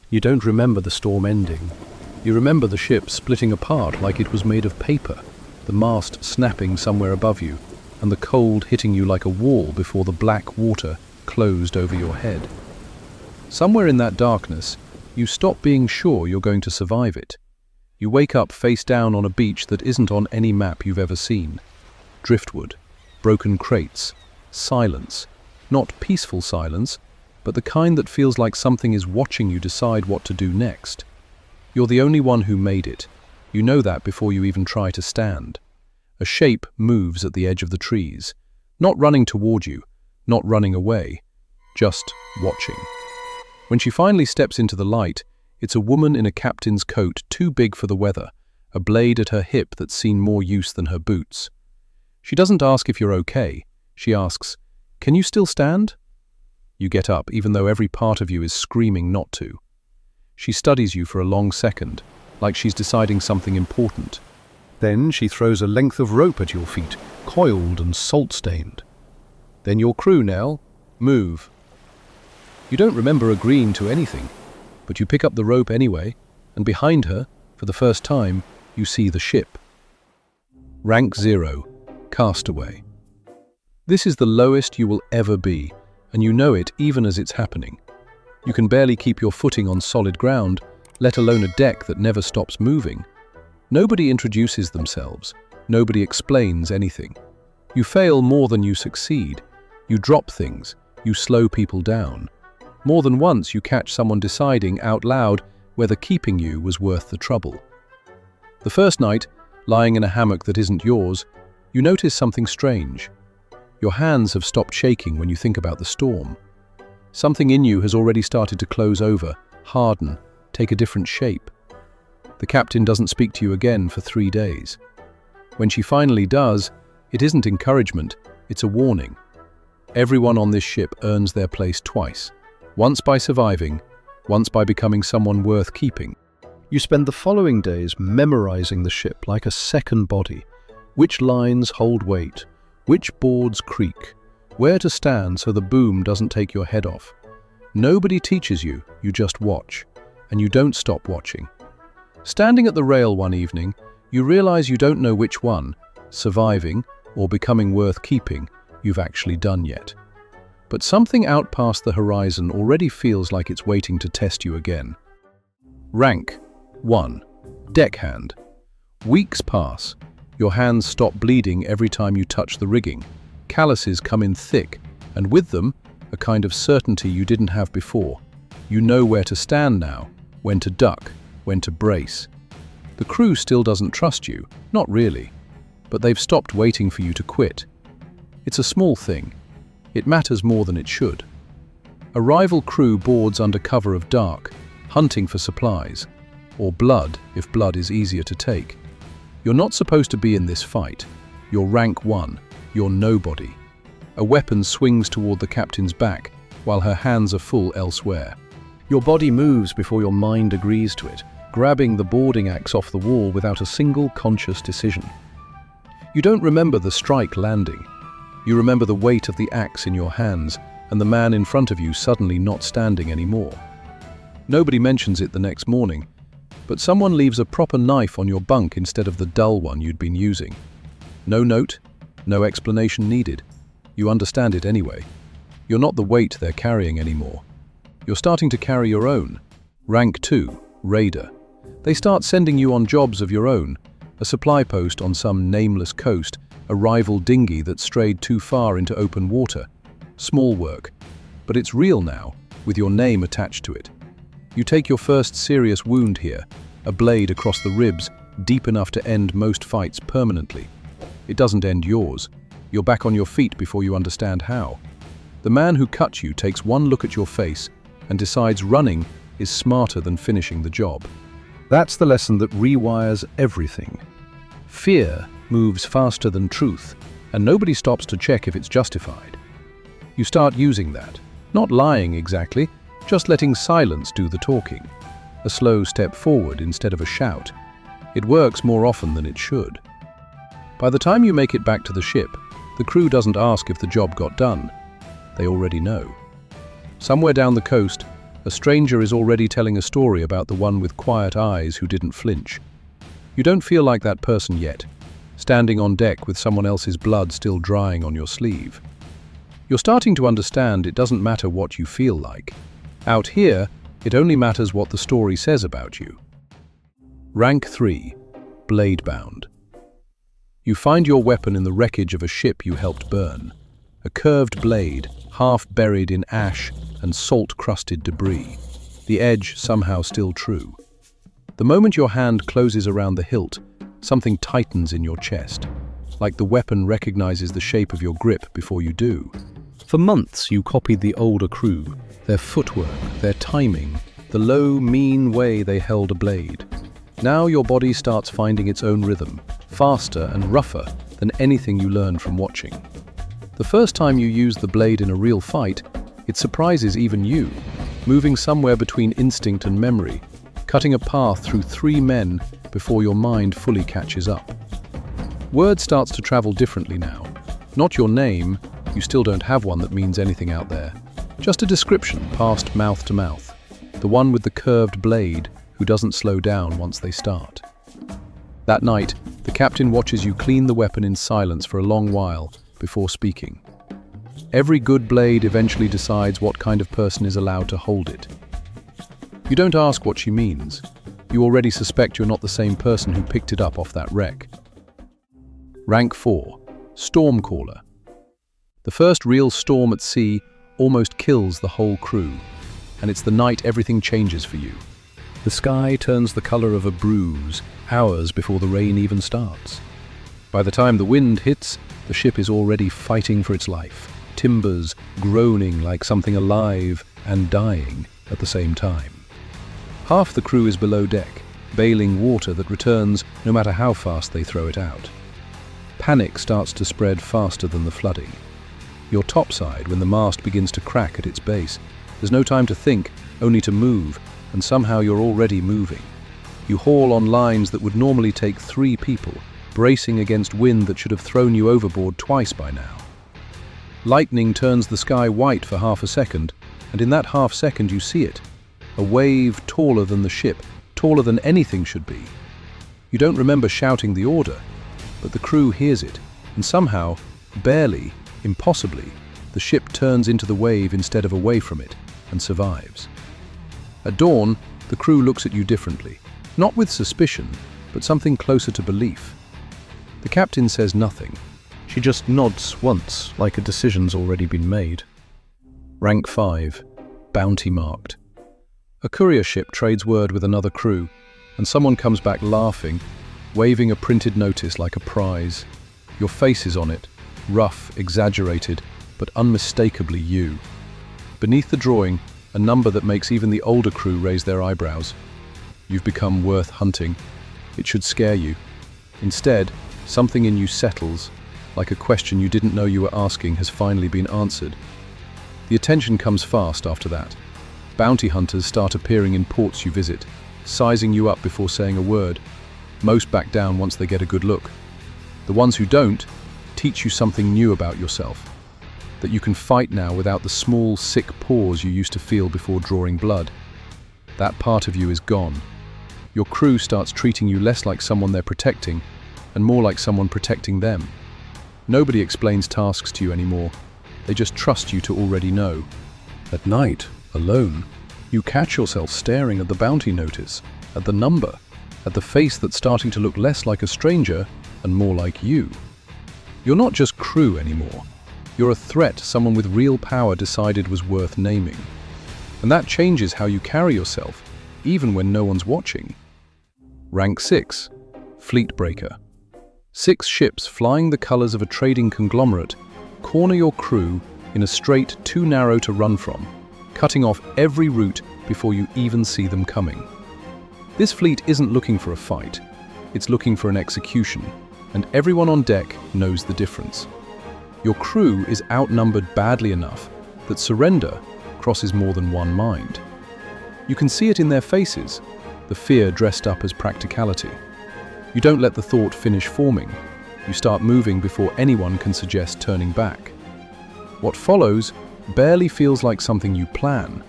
You don't remember the storm ending. You remember the ship splitting apart like it was made of paper, the mast snapping somewhere above you, and the cold hitting you like a wall before the black water closed over your head. Somewhere in that darkness, you stop being sure you're going to survive it. You wake up face down on a beach that isn't on any map you've ever seen. Driftwood, broken crates, silence. Not peaceful silence, but the kind that feels like something is watching you decide what to do next. You're the only one who made it. You know that before you even try to stand. A shape moves at the edge of the trees, not running toward you, not running away, just watching. When she finally steps into the light, it's a woman in a captain's coat too big for the weather, a blade at her hip that's seen more use than her boots. She doesn't ask if you're okay. She asks, "Can you still stand?" You get up, even though every part of you is screaming not to. She studies you for a long second, like she's deciding something important. Then she throws a length of rope at your feet, coiled and salt-stained. "Then your crew, Nell. Move." You don't remember agreeing to anything, but you pick up the rope anyway, and behind her, for the first time, you see the ship. Rank 0, Castaway. This is the lowest you will ever be, and you know it even as it's happening. You can barely keep your footing on solid ground, let alone a deck that never stops moving. Nobody introduces themselves. Nobody explains anything. You fail more than you succeed. You drop things. You slow people down. More than once you catch someone deciding out loud whether keeping you was worth the trouble. The first night, lying in a hammock that isn't yours, you notice something strange. Your hands have stopped shaking when you think about the storm. Something in you has already started to close over, harden, take a different shape. The captain doesn't speak to you again for 3 days. When she finally does, it isn't encouragement, it's a warning. Everyone on this ship earns their place twice. Once by surviving, once by becoming someone worth keeping. You spend the following days memorizing the ship like a second body. Which lines hold weight, which boards creak, where to stand so the boom doesn't take your head off. Nobody teaches you, you just watch, and you don't stop watching. Standing at the rail one evening, you realize you don't know which one, surviving or becoming worth keeping, you've actually done yet. But something out past the horizon already feels like it's waiting to test you again. Rank 1, Deckhand. Weeks pass. Your hands stop bleeding every time you touch the rigging. Calluses come in thick, and with them, a kind of certainty you didn't have before. You know where to stand now, when to duck, when to brace. The crew still doesn't trust you, not really, but they've stopped waiting for you to quit. It's a small thing. It matters more than it should. A rival crew boards under cover of dark, hunting for supplies, or blood if blood is easier to take. You're not supposed to be in this fight. You're rank 1. You're nobody. A weapon swings toward the captain's back, while her hands are full elsewhere. Your body moves before your mind agrees to it, grabbing the boarding axe off the wall without a single conscious decision. You don't remember the strike landing. You remember the weight of the axe in your hands and the man in front of you suddenly not standing anymore. Nobody mentions it the next morning, but someone leaves a proper knife on your bunk instead of the dull one you'd been using. No note, no explanation needed. You understand it anyway. You're not the weight they're carrying anymore. You're starting to carry your own. Rank 2, Raider. They start sending you on jobs of your own, a supply post on some nameless coast, a rival dinghy that strayed too far into open water. Small work, but it's real now, with your name attached to it. You take your first serious wound here, a blade across the ribs, deep enough to end most fights permanently. It doesn't end yours. You're back on your feet before you understand how. The man who cut you takes one look at your face and decides running is smarter than finishing the job. That's the lesson that rewires everything. Fear moves faster than truth, and nobody stops to check if it's justified. You start using that, not lying exactly, just letting silence do the talking. A slow step forward instead of a shout. It works more often than it should. By the time you make it back to the ship, the crew doesn't ask if the job got done. They already know. Somewhere down the coast, A stranger is already telling a story about the one with quiet eyes who didn't flinch. You don't feel like that person yet, standing on deck with someone else's blood still drying on your sleeve. You're starting to understand it doesn't matter what you feel like. Out here, it only matters what the story says about you. Rank 3. Bladebound. You find your weapon in the wreckage of a ship you helped burn. A curved blade, half buried in ash and salt-crusted debris, the edge somehow still true. The moment your hand closes around the hilt, something tightens in your chest, like the weapon recognizes the shape of your grip before you do. For months you copied the older crew, their footwork, their timing, the low, mean way they held a blade. Now your body starts finding its own rhythm, faster and rougher than anything you learned from watching. The first time you use the blade in a real fight, it surprises even you, moving somewhere between instinct and memory, cutting a path through 3 men before your mind fully catches up. Word starts to travel differently now. Not your name, you still don't have one that means anything out there. Just a description passed mouth to mouth. The one with the curved blade who doesn't slow down once they start. That night, the captain watches you clean the weapon in silence for a long while before speaking. Every good blade eventually decides what kind of person is allowed to hold it. You don't ask what she means. You already suspect you're not the same person who picked it up off that wreck. Rank 4. Stormcaller. The first real storm at sea almost kills the whole crew, and it's the night everything changes for you. The sky turns the color of a bruise hours before the rain even starts. By the time the wind hits, the ship is already fighting for its life, timbers groaning like something alive and dying at the same time. Half the crew is below deck, bailing water that returns no matter how fast they throw it out. Panic starts to spread faster than the flooding. You're topside when the mast begins to crack at its base. There's no time to think, only to move, and somehow you're already moving. You haul on lines that would normally take 3 people, bracing against wind that should have thrown you overboard twice by now. Lightning turns the sky white for half a second, and in that half second you see it. A wave taller than the ship, taller than anything should be. You don't remember shouting the order, but the crew hears it, and somehow, barely, impossibly, the ship turns into the wave instead of away from it, and survives. At dawn, the crew looks at you differently, not with suspicion, but something closer to belief. The captain says nothing. She just nods once, like a decision's already been made. Rank 5. Bounty marked. A courier ship trades word with another crew, and someone comes back laughing, waving a printed notice like a prize. Your face is on it, rough, exaggerated, but unmistakably you. Beneath the drawing, a number that makes even the older crew raise their eyebrows. You've become worth hunting. It should scare you. Instead, something in you settles, like a question you didn't know you were asking has finally been answered. The attention comes fast after that. Bounty hunters start appearing in ports you visit, sizing you up before saying a word. Most back down once they get a good look. The ones who don't teach you something new about yourself, that you can fight now without the small, sick pause you used to feel before drawing blood. That part of you is gone. Your crew starts treating you less like someone they're protecting and more like someone protecting them. Nobody explains tasks to you anymore. They just trust you to already know. At night, alone, you catch yourself staring at the bounty notice, at the number, at the face that's starting to look less like a stranger and more like you. You're not just crew anymore. You're a threat someone with real power decided was worth naming. And that changes how you carry yourself, even when no one's watching. Rank 6. Fleet breaker. 6 ships flying the colors of a trading conglomerate corner your crew in a strait too narrow to run from, cutting off every route before you even see them coming. This fleet isn't looking for a fight, it's looking for an execution, and everyone on deck knows the difference. Your crew is outnumbered badly enough that surrender crosses more than one mind. You can see it in their faces, the fear dressed up as practicality. You don't let the thought finish forming. You start moving before anyone can suggest turning back. What follows barely feels like something you plan.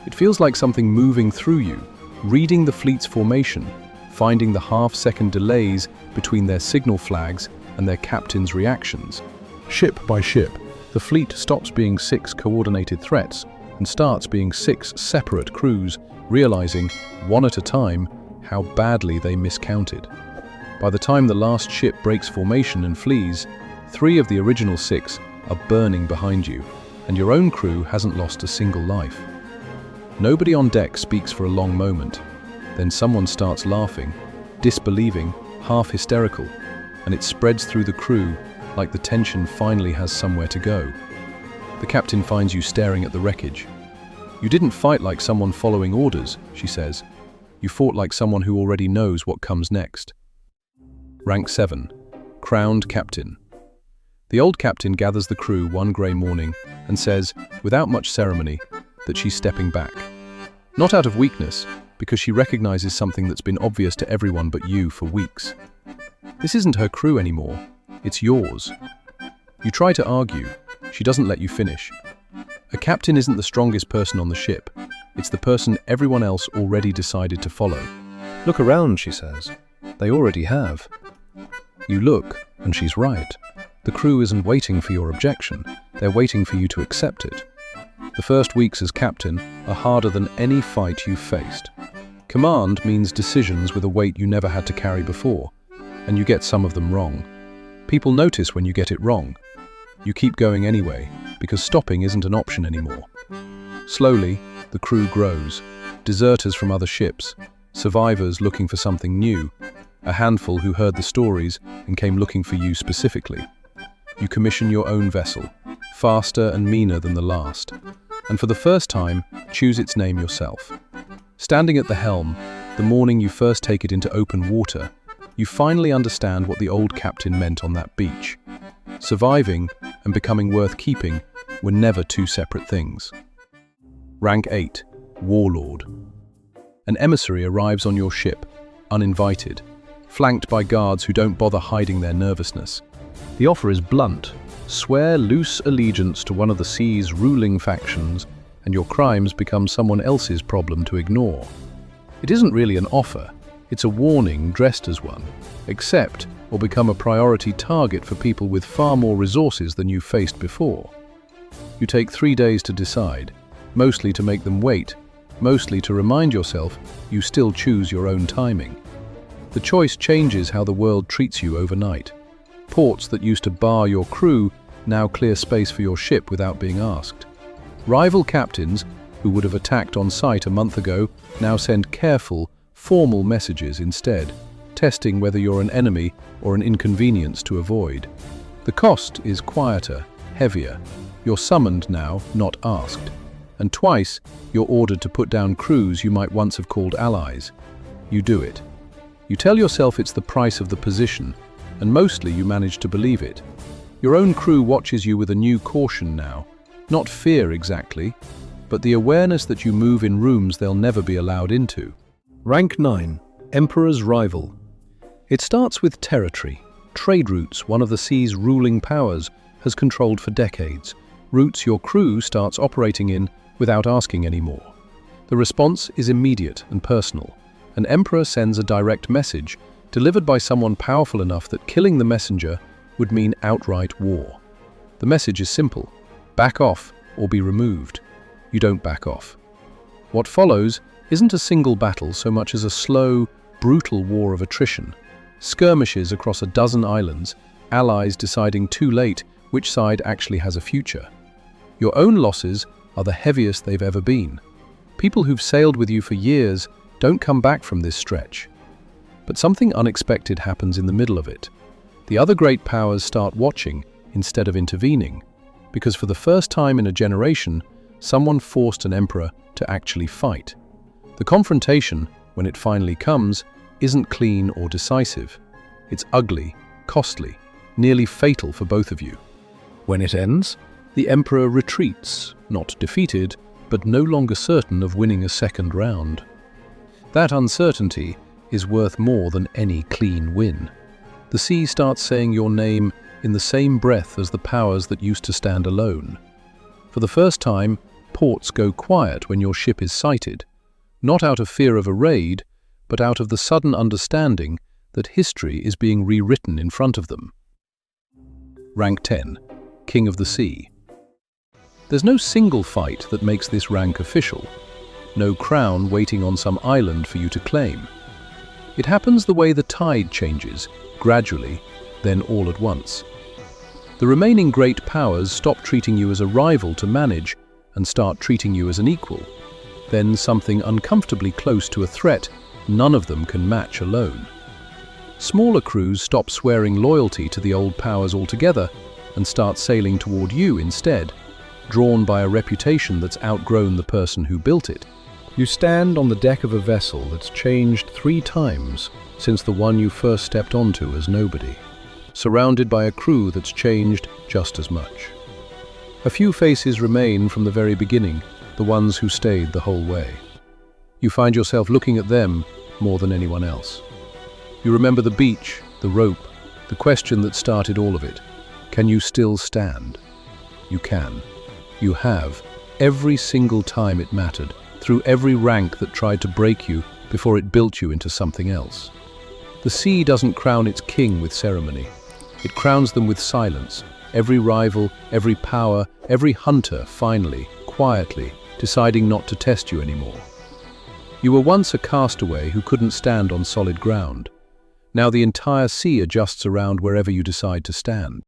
It feels like something moving through you, reading the fleet's formation, finding the half-second delays between their signal flags and their captain's reactions. Ship by ship, the fleet stops being 6 coordinated threats and starts being 6 separate crews, realizing, one at a time, how badly they miscounted. By the time the last ship breaks formation and flees, 3 of the original 6 are burning behind you, and your own crew hasn't lost a single life. Nobody on deck speaks for a long moment. Then someone starts laughing, disbelieving, half hysterical, and it spreads through the crew like the tension finally has somewhere to go. The captain finds you staring at the wreckage. "You didn't fight like someone following orders," she says. "You fought like someone who already knows what comes next." Rank 7. Crowned Captain. The old captain gathers the crew one grey morning and says, without much ceremony, that she's stepping back. Not out of weakness, because she recognizes something that's been obvious to everyone but you for weeks. This isn't her crew anymore, it's yours. You try to argue, she doesn't let you finish. A captain isn't the strongest person on the ship, it's the person everyone else already decided to follow. "Look around," she says. "They already have." You look, and she's right. The crew isn't waiting for your objection, they're waiting for you to accept it. The first weeks as captain are harder than any fight you've faced. Command means decisions with a weight you never had to carry before, and you get some of them wrong. People notice when you get it wrong. You keep going anyway, because stopping isn't an option anymore. Slowly, the crew grows. Deserters from other ships, survivors looking for something new, a handful who heard the stories and came looking for you specifically. You commission your own vessel, faster and meaner than the last, and for the first time, choose its name yourself. Standing at the helm, the morning you first take it into open water, you finally understand what the old captain meant on that beach. Surviving and becoming worth keeping were never two separate things. Rank 8. Warlord. An emissary arrives on your ship, uninvited, flanked by guards who don't bother hiding their nervousness. The offer is blunt. Swear loose allegiance to one of the sea's ruling factions, and your crimes become someone else's problem to ignore. It isn't really an offer, it's a warning dressed as one. Accept or become a priority target for people with far more resources than you've faced before. You take 3 days to decide, mostly to make them wait, mostly to remind yourself you still choose your own timing. The choice changes how the world treats you overnight. Ports that used to bar your crew now clear space for your ship without being asked. Rival captains, who would have attacked on sight a month ago, now send careful, formal messages instead, testing whether you're an enemy or an inconvenience to avoid. The cost is quieter, heavier. You're summoned now, not asked. And twice, you're ordered to put down crews you might once have called allies. You do it. You tell yourself it's the price of the position, and mostly you manage to believe it. Your own crew watches you with a new caution now. Not fear exactly, but the awareness that you move in rooms they'll never be allowed into. Rank 9. Emperor's Rival. It starts with territory. Trade routes one of the sea's ruling powers has controlled for decades. Routes your crew starts operating in without asking anymore. The response is immediate and personal. An emperor sends a direct message, delivered by someone powerful enough that killing the messenger would mean outright war. The message is simple: back off or be removed. You don't back off. What follows isn't a single battle so much as a slow, brutal war of attrition. Skirmishes across a dozen islands, allies deciding too late which side actually has a future. Your own losses are the heaviest they've ever been. People who've sailed with you for years don't come back from this stretch. But something unexpected happens in the middle of it. The other great powers start watching instead of intervening, because for the first time in a generation, someone forced an emperor to actually fight. The confrontation, when it finally comes, isn't clean or decisive. It's ugly, costly, nearly fatal for both of you. When it ends, the emperor retreats, not defeated, but no longer certain of winning a second round. That uncertainty is worth more than any clean win. The sea starts saying your name in the same breath as the powers that used to stand alone. For the first time, ports go quiet when your ship is sighted, not out of fear of a raid, but out of the sudden understanding that history is being rewritten in front of them. Rank 10, King of the Sea. There's no single fight that makes this rank official, no crown waiting on some island for you to claim. It happens the way the tide changes, gradually, then all at once. The remaining great powers stop treating you as a rival to manage and start treating you as an equal. Then something uncomfortably close to a threat none of them can match alone. Smaller crews stop swearing loyalty to the old powers altogether and start sailing toward you instead, drawn by a reputation that's outgrown the person who built it. You stand on the deck of a vessel that's changed 3 times since the one you first stepped onto as nobody, surrounded by a crew that's changed just as much. A few faces remain from the very beginning, the ones who stayed the whole way. You find yourself looking at them more than anyone else. You remember the beach, the rope, the question that started all of it. Can you still stand? You can. You have, every single time it mattered, through every rank that tried to break you before it built you into something else. The sea doesn't crown its king with ceremony. It crowns them with silence. Every rival, every power, every hunter finally, quietly, deciding not to test you anymore. You were once a castaway who couldn't stand on solid ground. Now the entire sea adjusts around wherever you decide to stand.